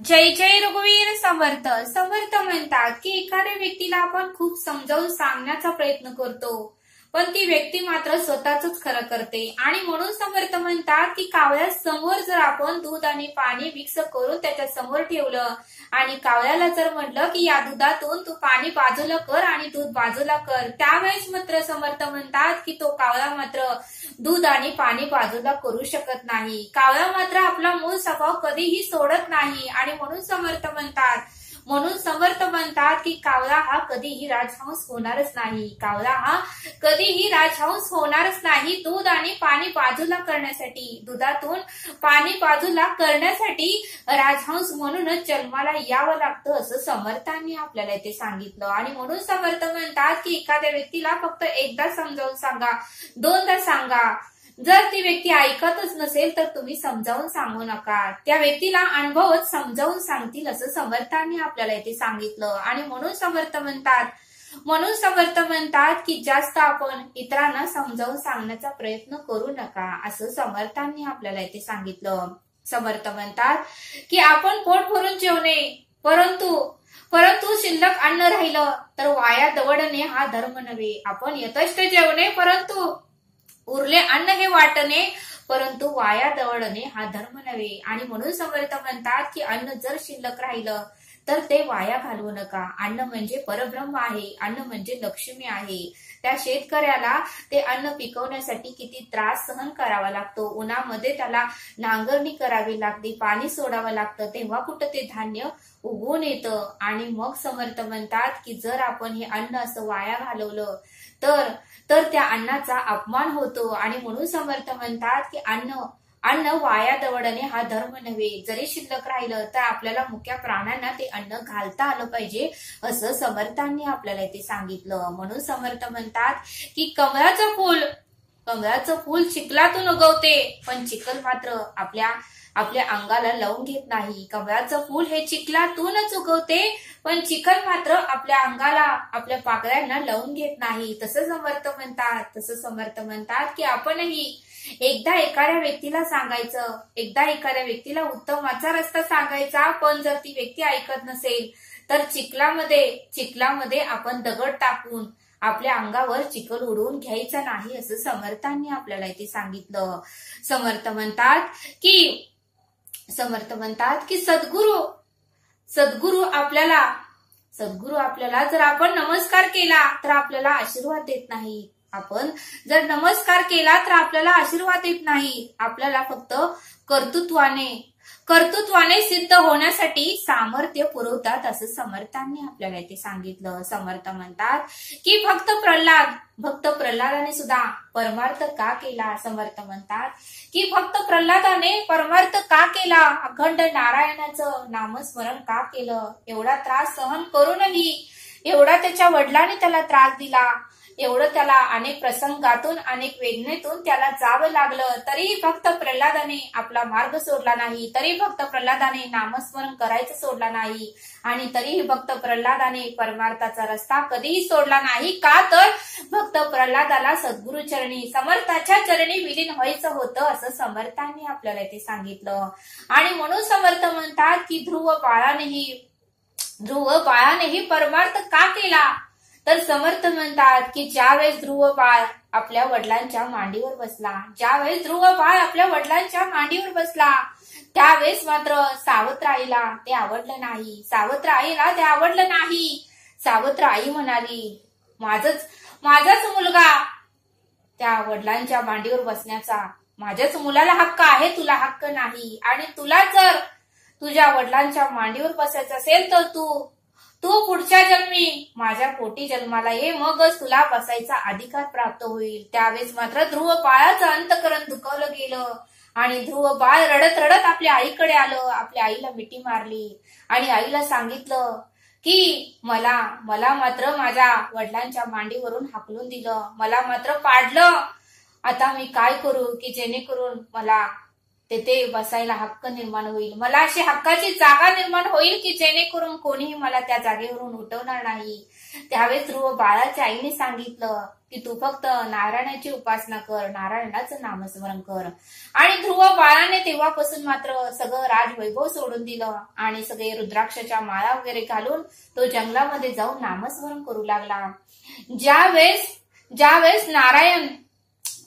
जय जय रघुवीर समर्थ समर्थ म्हणतात की एखाद्या व्यक्तीला आपण खूप समजावून सांगण्याचा प्रयत्न करतो, पण ती व्यक्ती मात्र स्वतःच खरं करते. आणि म्हणून समर्थ म्हणतात की कावळ्या समोर जर आपण दूध आणि पाणी मिक्स करून त्याच्या समोर ठेवलं आणि कावळ्याला जर म्हटलं की या दुधातून तू पाणी बाजूला कर आणि दूध बाजूला कर, त्यावेळेस मात्र समर्थ म्हणतात की तो कावळा मात्र दूध आणि पाणी बाजूला करू शकत नाही. कावळा मात्र आपला मूळ स्वभाव कधीही सोडत नाही. आणि म्हणून समर्थ म्हणतात की कावळा हा कधीही राजहंस होणारच नाही. कावळा हा कधीही राजहंस होणारच नाही. दूध आणि पाणी बाजूला करण्यासाठी, दुधातून पाणी बाजूला करण्यासाठी राजहंस म्हणूनच जन्माला यावं लागतं, असं समर्थांनी आपल्याला इथे सांगितलं. आणि म्हणून समर्थ म्हणतात की एखाद्या व्यक्तीला फक्त एकदा समजावून सांगा, दोनदा सांगा. जर ती व्यक्ती ऐकतच नसेल तर तुम्ही समजावून सांगू नका. त्या व्यक्तीला अनुभवच समजावून सांगतील, असं समर्थांनी आपल्याला इथे सांगितलं. आणि म्हणून समर्थ म्हणतात की जास्त आपण इतरांना समजावून सांगण्याचा प्रयत्न करू नका, असं समर्थांनी आपल्याला इथे सांगितलं. समर्थ म्हणतात की आपण पोट भरून जेवणे, परंतु शिल्लक अन्न राहिलं तर वाया दवडणे हा धर्म नव्हे. आपण यथेष्ट जेवणे परंतु उरले अन्न हे वाटणे, परंतु वाया दवडणे हा धर्म नव्हे. आणि म्हणून समर्थ म्हणतात की अन्न जर शिल्लक राहिलं तर ते वाया घालवू नका. अन्न म्हणजे परब्रह्म आहे, अन्न म्हणजे लक्ष्मी आहे. त्या शेतकऱ्याला ते अन्न पिकवण्यासाठी किती त्रास सहन करावा लागतो. उन्हामध्ये त्याला नांगरणी करावी लागते, पाणी सोडावं लागतं, तेव्हा कुठं ते धान्य उगवून येतं. आणि मग समर्थ म्हणतात की जर आपण हे अन्न असं वाया घालवलं तर त्या अन्नाचा अपमान होतो. आणि म्हणून समर्थ म्हणतात की अन्न वाया दवडणे हा धर्म नव्हे. जरी शिल्लक राहिलं तर आपल्याला मुक्या प्राण्यांना ते अन्न घालता आलं पाहिजे, असं समर्थांनी आपल्याला इथे सांगितलं. म्हणून समर्थ म्हणतात की कमळाचं फूल चिखलातून उगवते, पण चिखल मात्र आपल्या अंगाला लावून घेत नाही. कमळाचं फूल हे चिखलातूनच उगवते, पण चिखल मात्र आपल्या अंगाला, आपल्या पाकळ्यांना लावून घेत नाही. तसं समर्थ म्हणतात की आपणही एकदा एखाद्या व्यक्तीला सांगायचं, एकदा एखाद्या व्यक्तीला उत्तमाचा रस्ता सांगायचा, पण जर ती व्यक्ती ऐकत नसेल तर चिखलामध्ये आपण दगड टाकून आपल्या अंगावर चिखल उडवून घ्यायचा नाही, असं समर्थांनी आपल्याला इथे सांगितलं. समर्थ म्हणतात की सद्गुरु आपल्याला जर आपण नमस्कार केला तर आपल्याला आशीर्वाद देत नाही. आपण जर नमस्कार केला तर आपल्याला आशीर्वाद देत नाही. आपल्याला फक्त कर्तृत्वाने सिद्ध होण्यासाठी सामर्थ्य पुरवतात, असं समर्थांनी आपल्याला इथे सांगितलं. समर्थ म्हणतात की फक्त प्रल्हादाने सुद्धा परमार्थ का केला. समर्थ म्हणतात की फक्त प्रल्हादाने परमार्थ का केला, अखंड नारायणाचं नामस्मरण का केलं. एवढा त्रास सहन करूनही, एवढा त्याच्या वडिलांनी त्याला त्रास दिला, एवढं त्याला अनेक प्रसंगातून, अनेक वेदनेतून त्याला जावं लागलं, तरीही फक्त प्रल्हादाने आपला मार्ग सोडला नाही, तरी फक्त प्रल्हादाने नामस्मरण करायचं सोडला नाही, आणि तरीही भक्त प्रल्हादाने परमार्थाचा रस्ता कधीही सोडला नाही. का तर भक्त प्रल्हादाला सद्गुरु चरणी, समर्थाच्या चरणी विलीन व्हायचं होतं, असं समर्थांनी आपल्याला इथे सांगितलं. आणि म्हणून समर्थ म्हणतात की ध्रुव बाळानेही परमार्थ का केला. तर समर्थ म्हणतात की ज्यावेळेस ध्रुव बाळ आपल्या वडिलांच्या मांडीवर बसला, त्यावेळेस मात्र सावत्र आईला ते आवडलं नाही. सावत्र आई म्हणाली, माझाच मुलगा त्या वडिलांच्या मांडीवर बसण्याचा, माझ्याच मुलाला हक्क आहे, तुला हक्क नाही. आणि तुला जर तुझ्या वडिलांच्या मांडीवर बसायचं असेल तर तू पुढच्या जन्मी माझ्या पोटी जन्माला ये, मगच तुला बसायचा अधिकार प्राप्त होईल. त्यावेळेस मात्र ध्रुव बाळाचं अंतःकरण दुखावलं गेलं आणि ध्रुव बाळ रडत रडत आपल्या आईकडे आलं, आपल्या आईला मिठी मारली आणि आईला सांगितलं की मला मात्र माझ्या वडिलांच्या मांडीवरून हाकलून दिलं, मला मात्र पाडलं. आता मी काय करू की जेणेकरून मला तेथे बसायला हक्क निर्माण होईल, मला अशी हक्काची जागा निर्माण होईल की जेणेकरून कोणीही मला त्या जागेवरून उठवणार नाही. त्यावेळेस ध्रुव बाळाच्या आईने सांगितलं की तू फक्त नारायणाची उपासना कर, नारायणाचं नामस्मरण कर. आणि ध्रुव बाळाने तेव्हापासून मात्र सगळं राजवैभव सोडून दिलं आणि सगळे रुद्राक्षाच्या माळा वगैरे घालून तो जंगलामध्ये जाऊन नामस्मरण करू लागला. ज्यावेळेस नारायण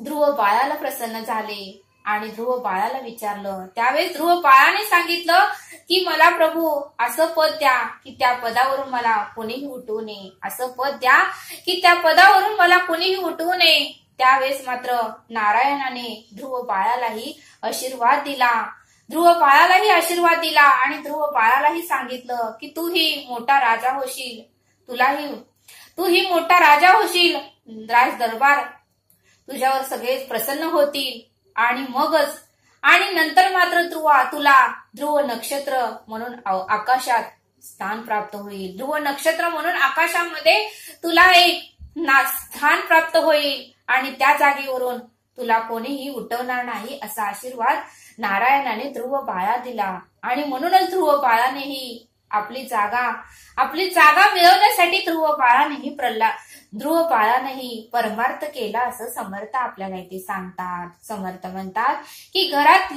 ध्रुव बाळाला प्रसन्न झाले आणि ध्रुव बाळाला विचारलं, त्यावेळेस ध्रुव बाळाने सांगितलं की मला प्रभू असं पद द्या की त्या पदावरून मला कोणीही उठवू नये, असं पद द्या की त्या पदावरून मला कोणीही उठवू नये. त्यावेळेस मात्र नारायणाने ध्रुव बाळालाही आशीर्वाद दिला. ध्रुव बाळालाही आशीर्वाद दिला आणि ध्रुव बाळालाही सांगितलं की तूही मोठा राजा होशील, तूही मोठा राजा होशील, राज दरबार तुझ्यावर सगळे प्रसन्न होतील आणि मगच आणि नंतर मात्र तुला ध्रुव नक्षत्र म्हणून आकाशात स्थान प्राप्त होईल. ध्रुव नक्षत्र म्हणून आकाशामध्ये तुला एक स्थान प्राप्त होईल आणि त्या जागेवरून तुला कोणीही उठवणार नाही, असा आशीर्वाद नारायणाने ध्रुव बाळा दिला. आणि म्हणूनच ध्रुव बाळानेही आपली जागा मिळवण्यासाठी ध्रुव बाळानेही परमार्थ केला, असं समर्थ आपल्याला इथे सांगतात. समर्थ म्हणतात की घरात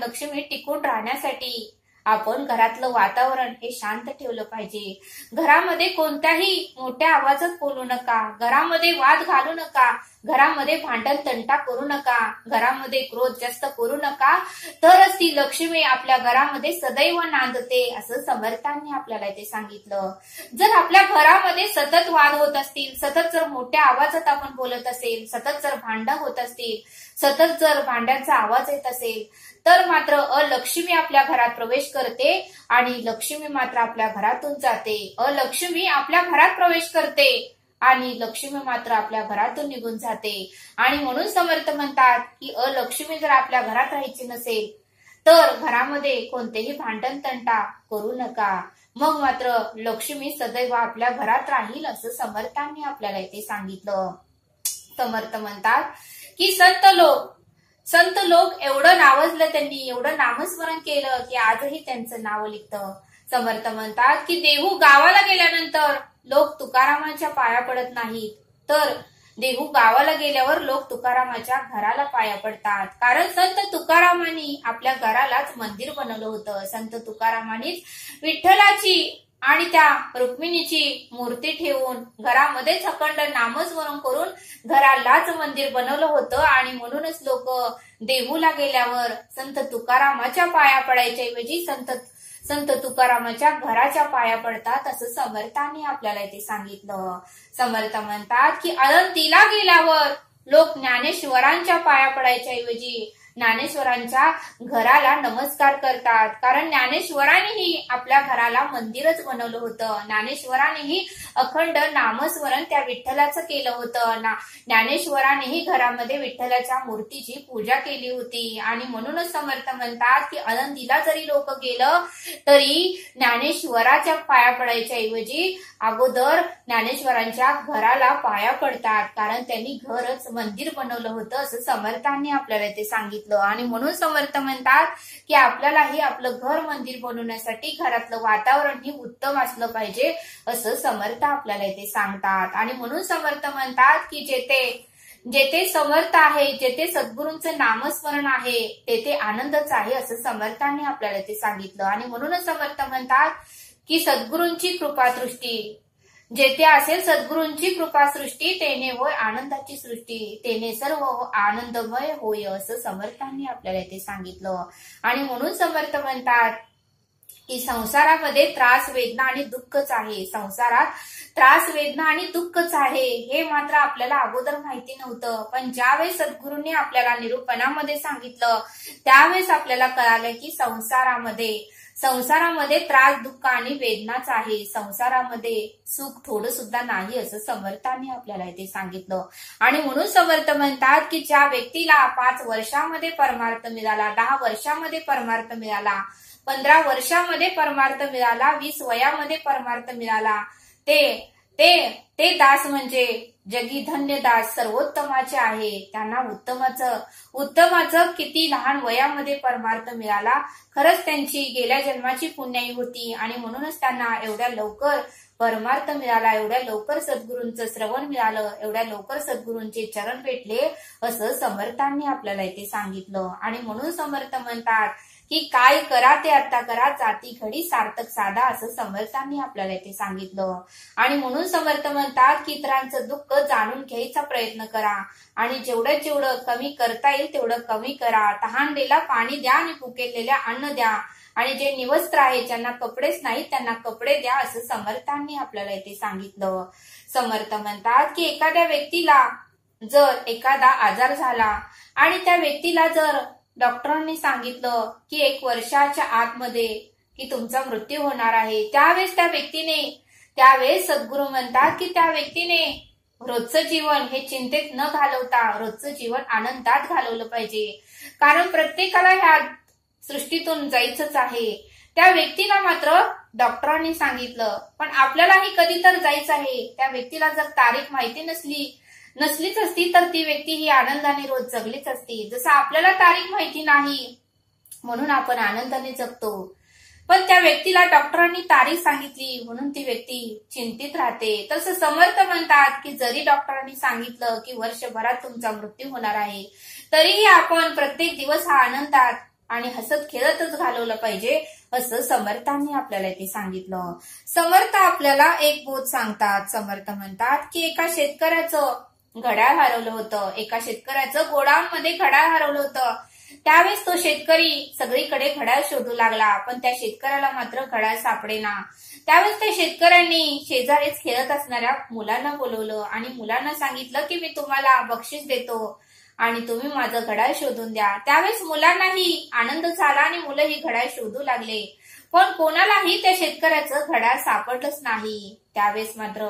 लक्ष्मी टिकून राहण्यासाठी आपण घरातलं वातावरण हे शांत ठेवलं पाहिजे. घरामध्ये कोणत्याही मोठ्या आवाजात बोलू नका, घरामध्ये वाद घालू नका, घरामध्ये भांडण तंटा करू नका, घरामध्ये क्रोध जास्त करू नका, तरच ती लक्ष्मी आपल्या घरामध्ये सदैव नांदते, असं समर्थांनी आपल्याला इथे सांगितलं. जर आपल्या घरामध्ये सतत वाद होत असतील, सतत जर मोठ्या आवाजात आपण बोलत असेल, सतत जर भांडण होत असतील, सतत जर भांड्यांचा आवाज येत असेल, तर मात्र अलक्ष्मी आपल्या घरात प्रवेश करते आणि लक्ष्मी मात्र आपल्या घरातून जाते. अलक्ष्मी आपल्या घरात प्रवेश करते आणि लक्ष्मी मात्र आपल्या घरातून निघून जाते. आणि म्हणून समर्थ म्हणतात की अलक्ष्मी जर आपल्या घरात राहायची नसेल तर घरामध्ये कोणतेही भांडण तंटा करू नका, मग मात्र लक्ष्मी सदैव आपल्या घरात राहील, असं समर्थांनी आपल्याला इथे सांगितलं. समर्थ म्हणतात की संत लोक एवढं नावाजलं, त्यांनी एवढं नामस्मरण केलं की आजही त्यांचं नाव लिहितं. समर्थ म्हणतात की देहू गावाला गेल्यानंतर लोक तुकारामाच्या पाया पडत नाहीत, तर देहू गावाला गेल्यावर लोक तुकारामाच्या घराला पाया पडतात. कारण संत तुकारामांनी आपल्या घरालाच मंदिर बनवलं होतं. संत तुकारामांनीच विठ्ठलाची आणि त्या रुक्मिणीची मूर्ती ठेवून घरामध्येच अखंड नामस्मरण करून घरालाच मंदिर बनवलं होतं. आणि म्हणूनच लोक देहूला गेल्यावर संत तुकारामाच्या पाया पडायच्या ऐवजी संत तुकारामाच्या घराच्या पाया पडतात, असं समर्थांनी आपल्याला इथे सांगितलं. समर्थ म्हणतात की आळंदीला गेल्यावर लोक ज्ञानेश्वरांच्या पाया पडायच्या ऐवजी ज्ञानेश्वरांच्या घराला नमस्कार करतात. कारण ज्ञानेश्वरांनीही आपल्या घराला मंदिरच बनवलं होतं. ज्ञानेश्वरांनीही अखंड नामस्मरण त्या विठ्ठलाचं केलं होतं. ज्ञानेश्वरांनीही घरामध्ये विठ्ठलाच्या मूर्तीची पूजा केली होती. आणि म्हणूनच समर्थ म्हणतात की आळंदीला जरी लोक गेलं तरी ज्ञानेश्वराच्या पाया पडायच्या ऐवजी अगोदर ज्ञानेश्वरांच्या घराला पाया पडतात, कारण त्यांनी घरच मंदिर बनवलं होतं, असं समर्थांनी आपल्याला ते सांगितलं. आणि म्हणून समर्थ म्हणतात की आपल्यालाही आपलं घर मंदिर बनवण्यासाठी घरातलं वातावरण ही उत्तम असलं पाहिजे, असं समर्थ आपल्याला इथे सांगतात. आणि म्हणून समर्थ म्हणतात की जेथे समर्थ आहे, जेथे सद्गुरूंचं नामस्मरण आहे, तेथे आनंदच आहे, असं समर्थांनी आपल्याला इथे सांगितलं. आणि म्हणूनच समर्थ म्हणतात की सद्गुरूंची कृपादृष्टी जेथे असेल, सद्गुरूंची कृपासृष्टी तेने होय आनंदाची सृष्टी, तेने सर्व आनंदमय होय, असं समर्थांनी आपल्याला इथे सांगितलं. आणि म्हणून समर्थ म्हणतात की संसारामध्ये त्रास वेदना आणि दुःखच आहे. संसारात त्रास वेदना आणि दुःखच आहे हे मात्र आपल्याला अगोदर माहिती नव्हतं, पण ज्यावेळेस सद्गुरूंनी आपल्याला निरूपणामध्ये सांगितलं त्यावेळेस आपल्याला कळालं की संसारामध्ये त्रास दुःख आणि वेदनाच आहे. संसारामध्ये सुख थोडं सुद्धा नाही, असं समर्थांनी आपल्याला इथे सांगितलं. आणि म्हणून समर्थ म्हणतात की ज्या व्यक्तीला 5 वर्षामध्ये परमार्थ मिळाला, 10 वर्षामध्ये परमार्थ मिळाला, 15 वर्षामध्ये परमार्थ मिळाला, 20 वयामध्ये परमार्थ मिळाला, ते दास म्हणजे जगी धन्य दास सर्वोत्तमाचे आहे. त्यांना उत्तमाचं किती लहान वयामध्ये परमार्थ मिळाला. खरंच त्यांची गेल्या जन्माची पुण्याई होती आणि म्हणूनच त्यांना एवढ्या लवकर परमार्थ मिळाला, एवढ्या लवकर सद्गुरूंचं श्रवण मिळालं, एवढ्या लवकर सद्गुरूंचे चरण भेटले असं समर्थांनी आपल्याला इथे सांगितलं. आणि म्हणून समर्थ म्हणतात की काय करा ते आता करा, जाती घडी सार्थक साधा असं समर्थांनी आपल्याला इथे सांगितलं. आणि म्हणून समर्थ म्हणतात की इतरांचं दुःख जाणून घ्यायचा प्रयत्न करा आणि जेवढं कमी करता येईल तेवढं कमी करा. तहानलेला पाणी द्या आणि भुकेलेल्या अन्न द्या आणि जे निवस्त्र आहे ज्यांना कपडेच नाहीत त्यांना कपडे द्या असं समर्थांनी आपल्याला इथे सांगितलं. समर्थ म्हणतात की एखाद्या व्यक्तीला जर एखादा आजार झाला आणि त्या व्यक्तीला जर डॉक्टरांनी सांगितलं की 1 वर्षाच्या आतमध्ये की तुमचा मृत्यू होणार आहे, त्यावेळेस सद्गुरू म्हणतात की त्या व्यक्तीने रोजचं जीवन हे चिंतेत न घालवता रोजचं जीवन आनंदात घालवलं पाहिजे. कारण प्रत्येकाला ह्या सृष्टीतून जायचंच आहे. त्या व्यक्तीला मात्र डॉक्टरांनी सांगितलं पण आपल्यालाही कधी तर जायचं आहे. त्या व्यक्तीला जर तारीख माहिती नसलीच असती तर ती व्यक्ती ही आनंदाने रोज जगलीच असती. जसं आपल्याला तारीख माहिती नाही म्हणून आपण आनंदाने जगतो, पण त्या व्यक्तीला डॉक्टरांनी तारीख सांगितली म्हणून ती व्यक्ती चिंतित राहते. तसं समर्थ म्हणतात की जरी डॉक्टरांनी सांगितलं की वर्षभरात तुमचा मृत्यू होणार आहे तरीही आपण प्रत्येक दिवस हा आनंदात आणि हसत खेळतच घालवलं पाहिजे असं समर्थांनी आपल्याला इथे सांगितलं. समर्थ आपल्याला एक बोध सांगतात. समर्थ म्हणतात की एका शेतकऱ्याचं घड्याळ हरवलं होतं, एका शेतकऱ्याचं गोडाऊनमध्ये घड्याळ हरवलं होतं. त्यावेळेस तो शेतकरी सगळीकडे घड्याळ शोधू लागला पण त्या शेतकऱ्याला मात्र घड्याळ सापडेना. त्यावेळेस त्या शेतकऱ्यांनी शेजारीच खेळत असणाऱ्या मुलांना बोलवलं आणि मुलांना सांगितलं की मी तुम्हाला बक्षीस देतो आणि तुम्ही माझं घड्याळ शोधून द्या. त्यावेळेस मुलांनाही आनंद झाला आणि मुलं ही घड्याळ शोधू लागले पण कोणालाही त्या शेतकऱ्याचं घड्याळ सापडलंच नाही. त्यावेळेस मात्र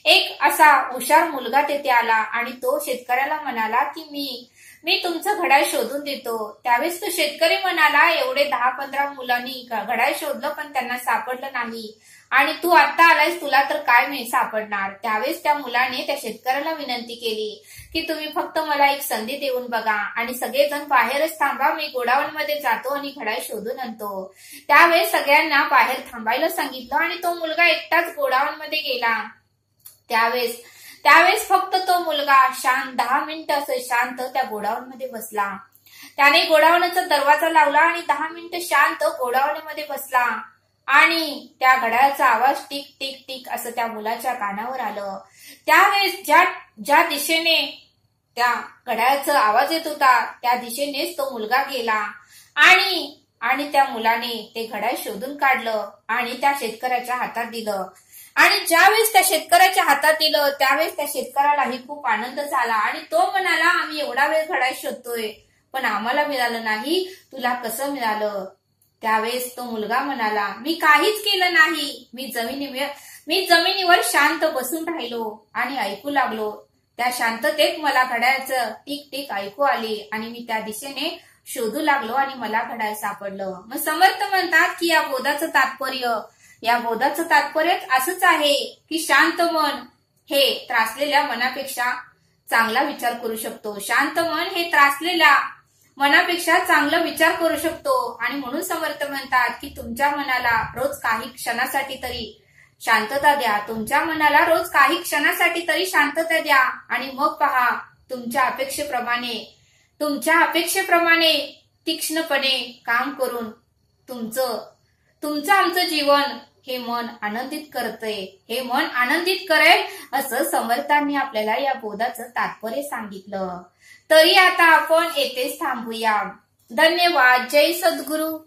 एक असा हुशार मुलगा तेथे आला आणि तो शेतकऱ्याला म्हणाला की मी तुमचं घड्याळ शोधून देतो. त्यावेळेस तो शेतकरी म्हणाला एवढे 10-15 मुलांनी घड्याळ शोधलं पण त्यांना सापडलं नाही आणि तू आता आलायस तुला तर काय सापडणार. त्यावेळेस त्या मुलाने त्या शेतकऱ्याला विनंती केली की तुम्ही फक्त मला एक संधी देऊन बघा आणि सगळेजण बाहेरच थांबा, मी गोडाऊन मध्ये जातो आणि घड्याळ शोधून आणतो. त्यावेळेस सगळ्यांना बाहेर थांबायला सांगितलं आणि तो मुलगा एकटाच गोडाऊन मध्ये गेला. त्यावेळेस फक्त तो मुलगा 10 मिनिटं असं शांत त्या गोडाऊन मध्ये बसला. त्याने गोडाऊनचा दरवाजा लावला आणि 10 मिनिटं शांत गोडाऊन मध्ये बसला आणि त्या घड्याळाचा आवाज टिक टिक टिक असं त्या मुलाच्या कानावर आलं. त्यावेळेस ज्या दिशेने त्या घड्याळाचा आवाज येत होता त्या दिशेनेच तो मुलगा गेला आणि त्या मुलाने ते घड्याळ शोधून काढलं आणि त्या शेतकऱ्याच्या हातात दिलं. आणि ज्यावेळेस त्या शेतकऱ्याच्या हातात दिलं त्यावेळेस त्या शेतकऱ्यालाही खूप आनंद झाला आणि तो म्हणाला आम्ही एवढा वेळ घड्याळ शोधतोय पण आम्हाला मिळालं नाही, तुला कसं मिळालं. त्यावेळेस तो मुलगा म्हणाला मी काहीच केलं नाही, मी जमिनीवर शांत बसून राहिलो आणि ऐकू लागलो. त्या शांततेत मला घड्याळाचं टिक टिक ऐकू आली आणि मी त्या दिशेने शोधू लागलो आणि मला घड्याळ सापडलं. मग समर्थ म्हणतात की या बोधाचं तात्पर्य असंच आहे की शांत मन हे त्रासलेल्या मनापेक्षा चांगला विचार करू शकतो. शांत मन हे त्रासलेल्या मनापेक्षा चांगला विचार करू शकतो. आणि म्हणून समर्थ म्हणतात की तुमच्या मनाला रोज काही क्षणासाठी तरी शांतता द्या, तुमच्या मनाला रोज काही क्षणासाठी तरी शांतता द्या आणि मग पहा तुमच्या अपेक्षेप्रमाणे तीक्ष्णपणे काम करून तुमचं आमचं जीवन हे मन आनंदित करेल असं समर्थांनी आपल्याला या बोधाचं तात्पर्य सांगितलं. तरी आता आपण येथेच थांबूया. धन्यवाद. जय सद्गुरू.